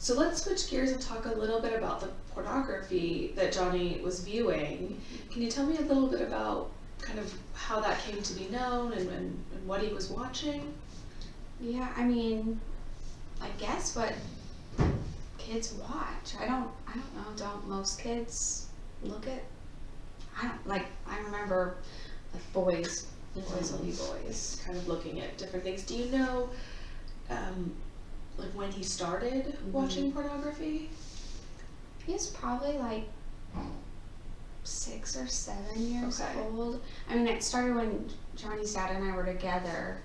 So let's switch gears and talk a little bit about the pornography that Johnny was viewing. Can you tell me a little bit about kind of how that came to be known and what he was watching? Yeah, I mean, I guess what kids watch. I don't know. Don't most kids look at? I remember like boys will be boys. Kind of looking at different things. Do you know, like when he started watching pornography? He's probably like 6 or 7 years Okay. old. I mean, it started when Johnny's dad and I were together.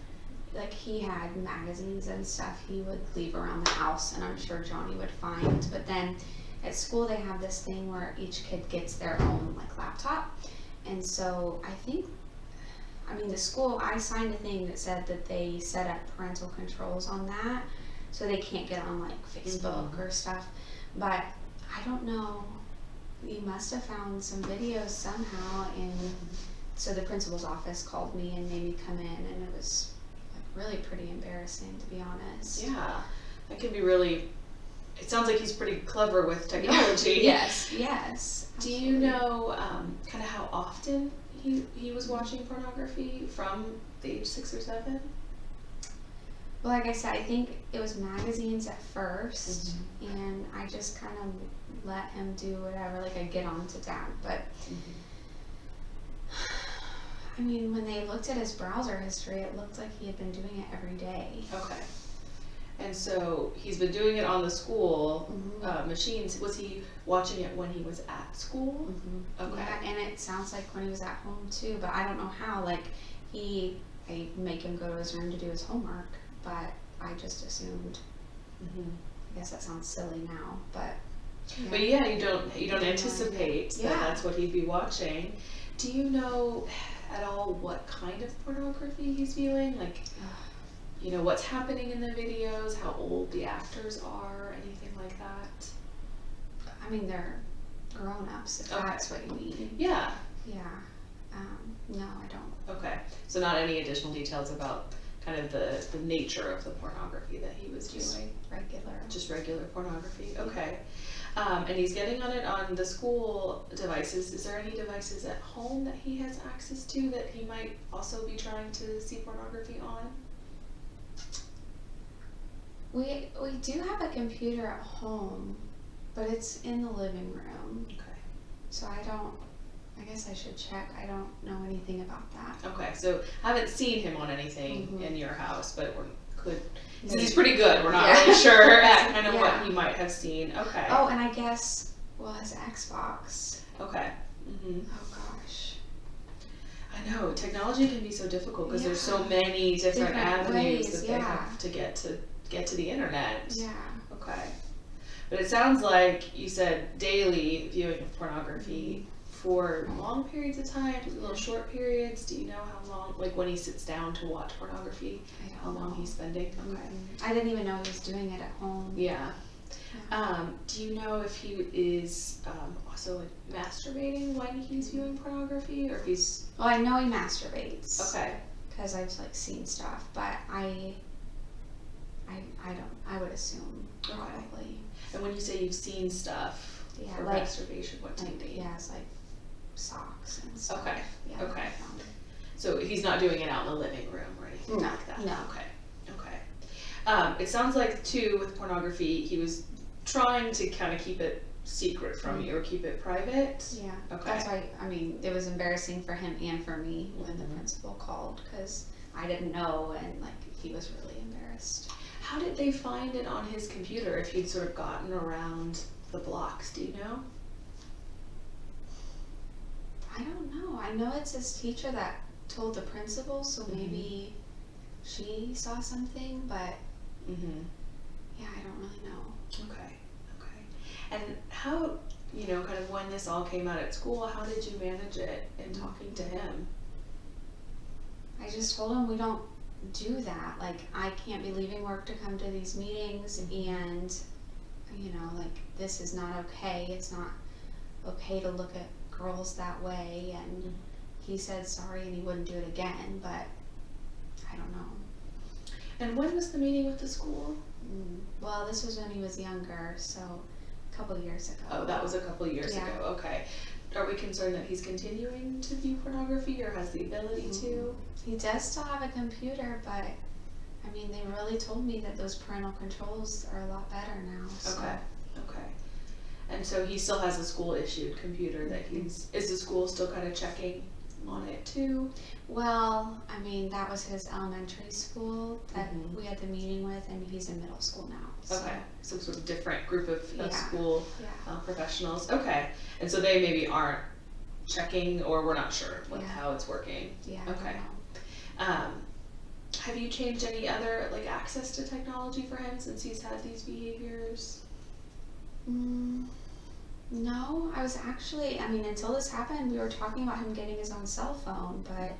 Like, he had magazines and stuff he would leave around the house, and I'm sure Johnny would find. But then at school they have this thing where each kid gets their own like laptop, and so the school, I signed a thing that said that they set up parental controls on that, so they can't get on like Facebook or stuff. But I don't know. We must have found some videos somehow, and so the principal's office called me and made me come in, and it was like really pretty embarrassing, to be honest. Yeah, that can be really. It sounds like he's pretty clever with technology. Yes. Do you know kind of how often he was watching pornography from the age 6 or 7? Well, like I said, I think it was magazines at first, and I just kind of let him do whatever. Like, I'd get on to dad, but I mean, when they looked at his browser history, it looked like he had been doing it every day. Okay. And so he's been doing it on the school machines. Was he watching it when he was at school? Okay. Yeah, and it sounds like when he was at home too, but I don't know how. Like, I make him go to his room to do his homework, but I just assumed. I guess that sounds silly now, but. Yeah. But yeah, you don't anticipate that Yeah. that's what he'd be watching. Do you know at all what kind of pornography he's viewing? Like, you know, what's happening in the videos, how old the actors are, anything like that? I mean, they're grown-ups, if that's what you mean. Yeah. Yeah. No, I don't. Okay. So not any additional details about kind of the nature of the pornography that he was viewing? Just regular pornography. Okay. And he's getting on it on the school devices. Is there any devices at home that he has access to that he might also be trying to see pornography on? We do have a computer at home, but it's in the living room. Okay. So I guess I should check. I don't know anything about that. Okay, so haven't seen him on anything in your house, but since he's pretty good, we're not really sure at kind of what he might have seen. Okay. Oh, and I guess, his Xbox. Okay. Oh gosh. I know, technology can be so difficult because there's so many different avenues that they have to get to the internet. Yeah. Okay. But it sounds like you said daily viewing of pornography for long periods of time, little short periods. Do you know how long, like when he sits down to watch pornography, how long he's spending? Okay. I didn't even know he was doing it at home. Yeah. Do you know if he is also like masturbating when he's viewing pornography, or if he's? Well, I know he masturbates. Okay. Because I've like seen stuff, but I don't. I would assume probably. And when you say you've seen stuff for like masturbation, what do you mean? Yeah, it's like socks and stuff. Okay. Yeah, Okay. So he's not doing it out in the living room or anything like that? No. Okay. It sounds like, too, with pornography, he was trying to kind of keep it secret from you or keep it private? Yeah. Okay. That's why, it was embarrassing for him and for me when the principal called, because I didn't know, and, he was really embarrassed. How did they find it on his computer if he'd sort of gotten around the blocks? Do you know? I don't know. I know it's his teacher that told the principal, so maybe she saw something, but yeah, I don't really know. Okay. And how, kind of when this all came out at school, how did you manage it in talking to him? I just told him we don't do that. I can't be leaving work to come to these meetings, and this is not okay. It's not okay to look at girls that way, and he said sorry and he wouldn't do it again, but I don't know. And when was the meeting with the school? Well, this was when he was younger, so a couple years ago. Oh, that was a couple years Yeah. ago, okay. Are we concerned that he's continuing to view pornography or has the ability to? He does still have a computer, but I mean, they really told me that those parental controls are a lot better now. So. Okay, okay. And so he still has a school issued computer that is the school still kind of checking on it too? Well, I mean, that was his elementary school that Mhm. we had the meeting with, and he's in middle school now. So. Okay, some sort of different group of Yeah. school Yeah. professionals. Okay, and so they maybe aren't checking, or we're not sure Yeah. how it's working. Yeah. I don't Okay. know. Have you changed any other like access to technology for him since he's had these behaviors? No, I was actually, I mean, until this happened, we were talking about him getting his own cell phone, but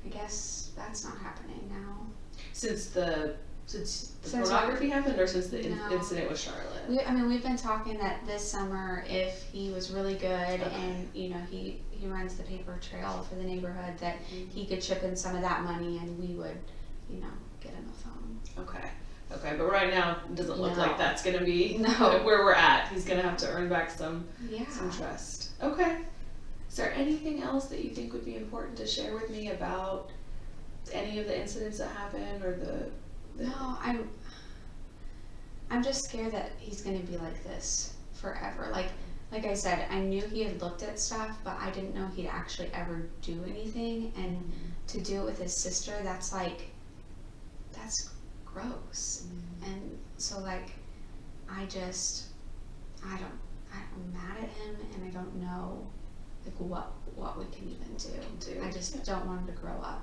I guess that's not happening now. Since the Since pornography happened, or since the No. incident with Charlotte? We've been talking that this summer, if he was really good and, you know, he runs the paper trail for the neighborhood, that he could chip in some of that money and we would, you know, get him a phone. Okay. Okay, but right now it doesn't look like No. that's gonna be No. where we're at. He's gonna have to earn back some Yeah. trust. Okay. Is there anything else that you think would be important to share with me about any of the incidents that happened or the No, I'm just scared that he's gonna be like this forever. Like I said, I knew he had looked at stuff, but I didn't know he'd actually ever do anything. And to do it with his sister, that's gross. And so like, I'm mad at him, and I don't know like what we can even do. I just don't want him to grow up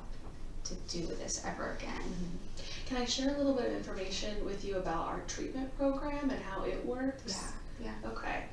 to do this ever again. Can I share a little bit of information with you about our treatment program and how it works? Yeah. Okay.